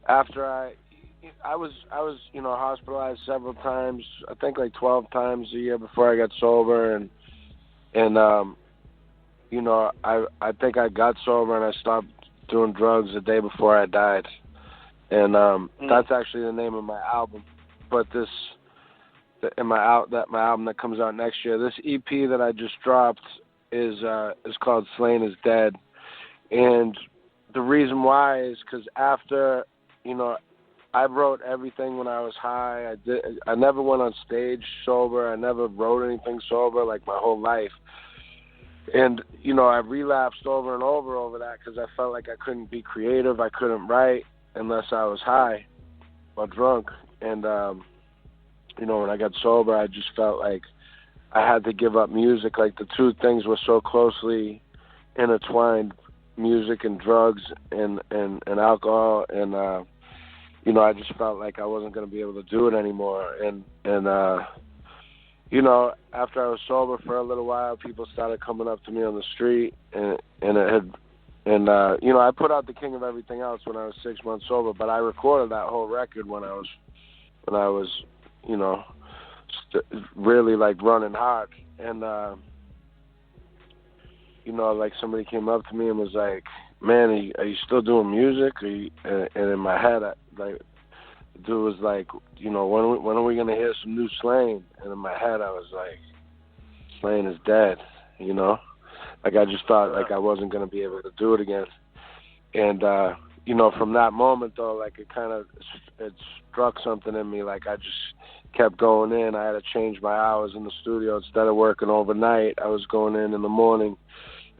after I was hospitalized several times. I think like 12 times a year before I got sober, and I think I got sober and I stopped doing drugs the day before I died, and that's actually the name of my album. But my album that comes out next year, this EP that I just dropped is called Slaine is Dead, and the reason why is because after I wrote everything when I was high. I never went on stage sober. I never wrote anything sober like my whole life. And, I relapsed over and over that because I felt like I couldn't be creative. I couldn't write unless I was high or drunk. And, when I got sober, I just felt like I had to give up music. Like the two things were so closely intertwined, music and drugs and alcohol. And, I just felt like I wasn't going to be able to do it anymore. And after I was sober for a little while, people started coming up to me on the street, I put out The King of Everything Else when I was 6 months sober, but I recorded that whole record when I was really like running hard. And, like somebody came up to me and was like, man, are you still doing music? And in my head, the dude was like, when are we going to hear some new Slaine? And in my head, I was like, Slaine is dead, Like I just thought like I wasn't going to be able to do it again. And, from that moment, though, like it struck something in me. Like I just kept going in. I had to change my hours in the studio. Instead of working overnight, I was going in the morning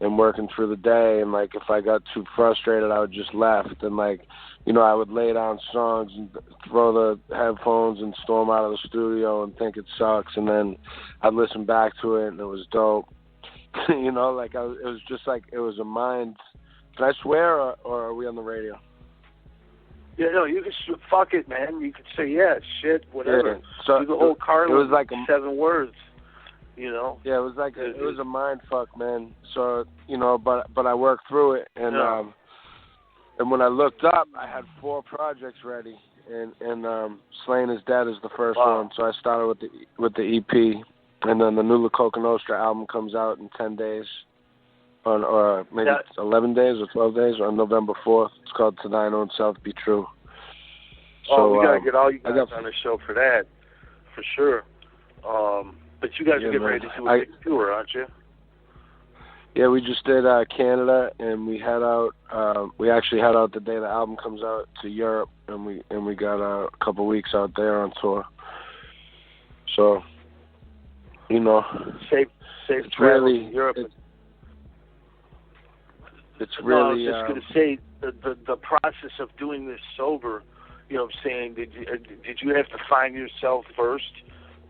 and working through the day. And like if I got too frustrated, I would just left. And like, I would lay down songs and throw the headphones and storm out of the studio and think it sucks. And then I'd listen back to it and it was dope. It was just like, it was a mind. Can I swear or are we on the radio? Yeah, no, you can fuck it, man. You can say shit, whatever. Yeah. So you can hold Carla. It was like 7 words, Yeah, it was like it was a mind fuck, man. So but I worked through it, and and when I looked up, I had 4 projects ready, and Slaine is Dead is the first one. So I started with the EP, and then the new La Coca Nostra album comes out in 10 days. Or maybe 11 days or 12 days on November 4th. It's called To Thine Own Self Be True. So, we got to get all you guys on the show for that, for sure. But you guys are getting ready to do a big tour, aren't you? Yeah, we just did Canada, and we head out. We actually head out the day the album comes out to Europe, and we got a couple weeks out there on tour. So, safe travel to Europe. It's really. I was just going to say the process of doing this sober. I'm saying, did you have to find yourself first?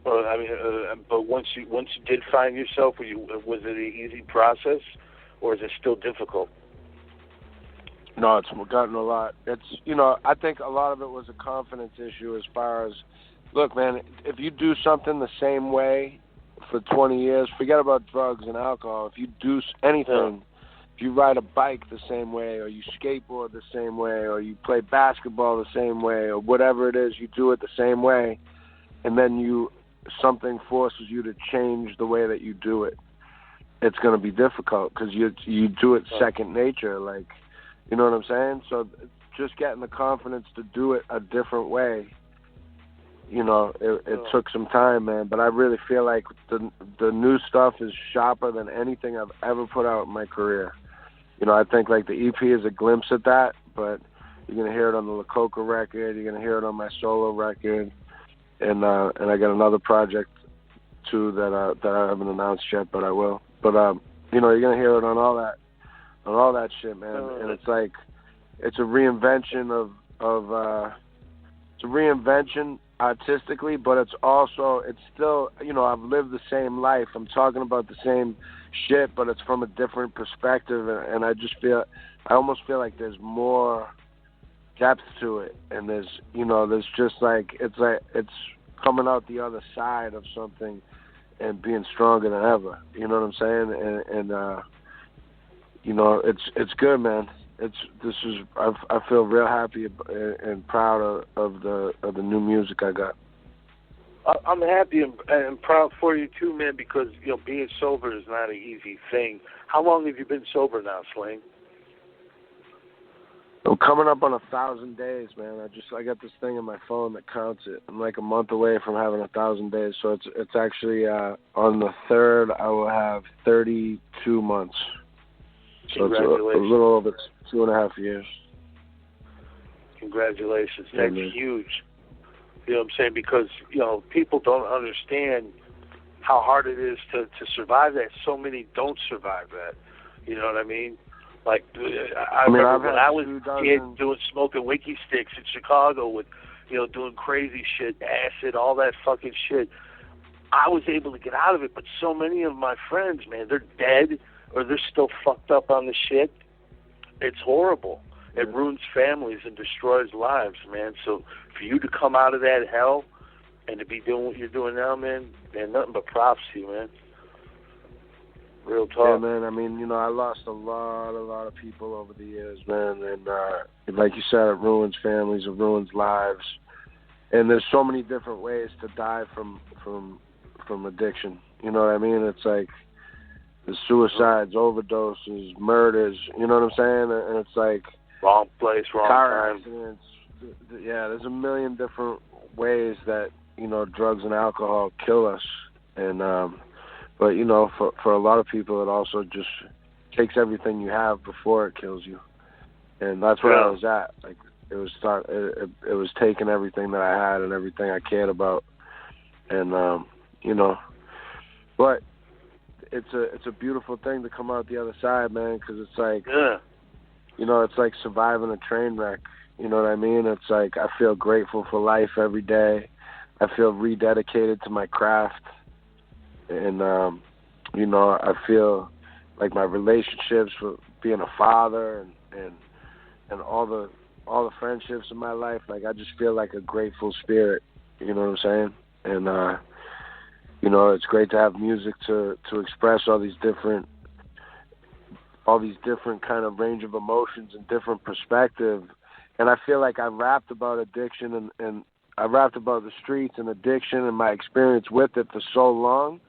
But once you did find yourself, was it an easy process, or is it still difficult? No, it's gotten a lot. It's I think a lot of it was a confidence issue as far as, look, man, if you do something the same way for 20 years, forget about drugs and alcohol. If you do anything. If you ride a bike the same way, or you skateboard the same way, or you play basketball the same way, or whatever it is, you do it the same way, and then something forces you to change the way that you do it. It's going to be difficult because you do it second nature, like, you know what I'm saying? So just getting the confidence to do it a different way, it took some time, man. But I really feel like the new stuff is sharper than anything I've ever put out in my career. I think like the EP is a glimpse at that, but you're going to hear it on the La Coca record, you're going to hear it on my solo record, and I got another project too that I haven't announced yet, but I will. But you're going to hear it on all that shit, man. And it's like it's a reinvention it's a reinvention artistically, but it's still, I've lived the same life. I'm talking about the same shit, but it's from a different perspective, and I almost feel like there's more depth to it, and there's just like it's coming out the other side of something and being stronger than ever. You know what I'm saying? And it's good, man. I feel real happy and proud of the new music I got. I'm happy and proud for you too, man, because being sober is not an easy thing. How long have you been sober now, Slaine? I'm coming up on 1,000 days, man. I got this thing in my phone that counts it. I'm like a month away from having 1,000 days, so it's actually on the 3rd I will have 32 months. So it's a little over 2.5 years. Congratulations. That's huge. You know what I'm saying? Because, people don't understand how hard it is to survive that. So many don't survive that. You know what I mean? Like, I remember when I was a kid smoking Wiki Sticks in Chicago with, doing crazy shit, acid, all that fucking shit. I was able to get out of it, but so many of my friends, man, they're dead or they're still fucked up on the shit. It's horrible. It ruins families and destroys lives, man. So for you to come out of that hell and to be doing what you're doing now, man, nothing but props to you, man. Real talk. Yeah, man. I mean, I lost a lot of people over the years, man. And like you said, it ruins families, it ruins lives. And there's so many different ways to die from addiction. You know what I mean? It's like the suicides, overdoses, murders. You know what I'm saying? And it's like wrong place, wrong car time. Accidents. Yeah, there's a million different ways that drugs and alcohol kill us. And but for a lot of people, it also just takes everything you have before it kills you. And that's where I was at. Like it was taking everything that I had and everything I cared about. And but it's a beautiful thing to come out the other side, man, because it's like it's like surviving a train wreck. You know what I mean? It's like I feel grateful for life every day. I feel rededicated to my craft. And I feel like my relationships with being a father and all the friendships in my life, like I just feel like a grateful spirit. You know what I'm saying? And it's great to have music to express all these different kind of range of emotions and different perspective. And I feel like I rapped about addiction and I rapped about the streets and addiction and my experience with it for so long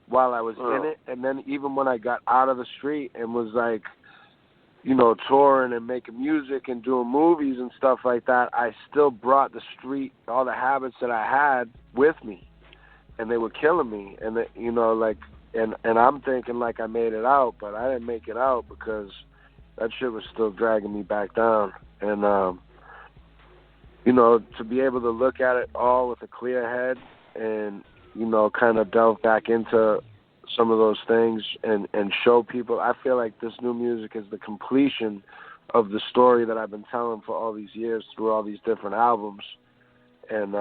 while I was in it. And then even when I got out of the street and was like, touring and making music and doing movies and stuff like that, I still brought the street, all the habits that I had with me. And they were killing me. And, and I'm thinking like I made it out, but I didn't make it out because that shit was still dragging me back down. And, to be able to look at it all with a clear head and, kind of delve back into some of those things and show people. I feel like this new music is the completion of the story that I've been telling for all these years through all these different albums. And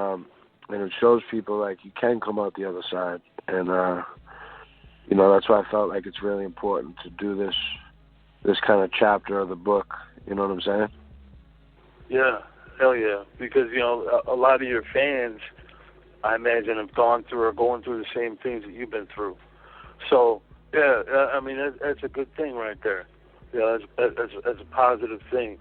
it shows people like you can come out the other side. And, that's why I felt like it's really important to do this kind of chapter of the book. You know what I'm saying? Yeah, hell yeah. Because, a lot of your fans, I imagine, have gone through or going through the same things that you've been through. So, yeah, I mean, that's a good thing right there. Yeah, that's a positive thing.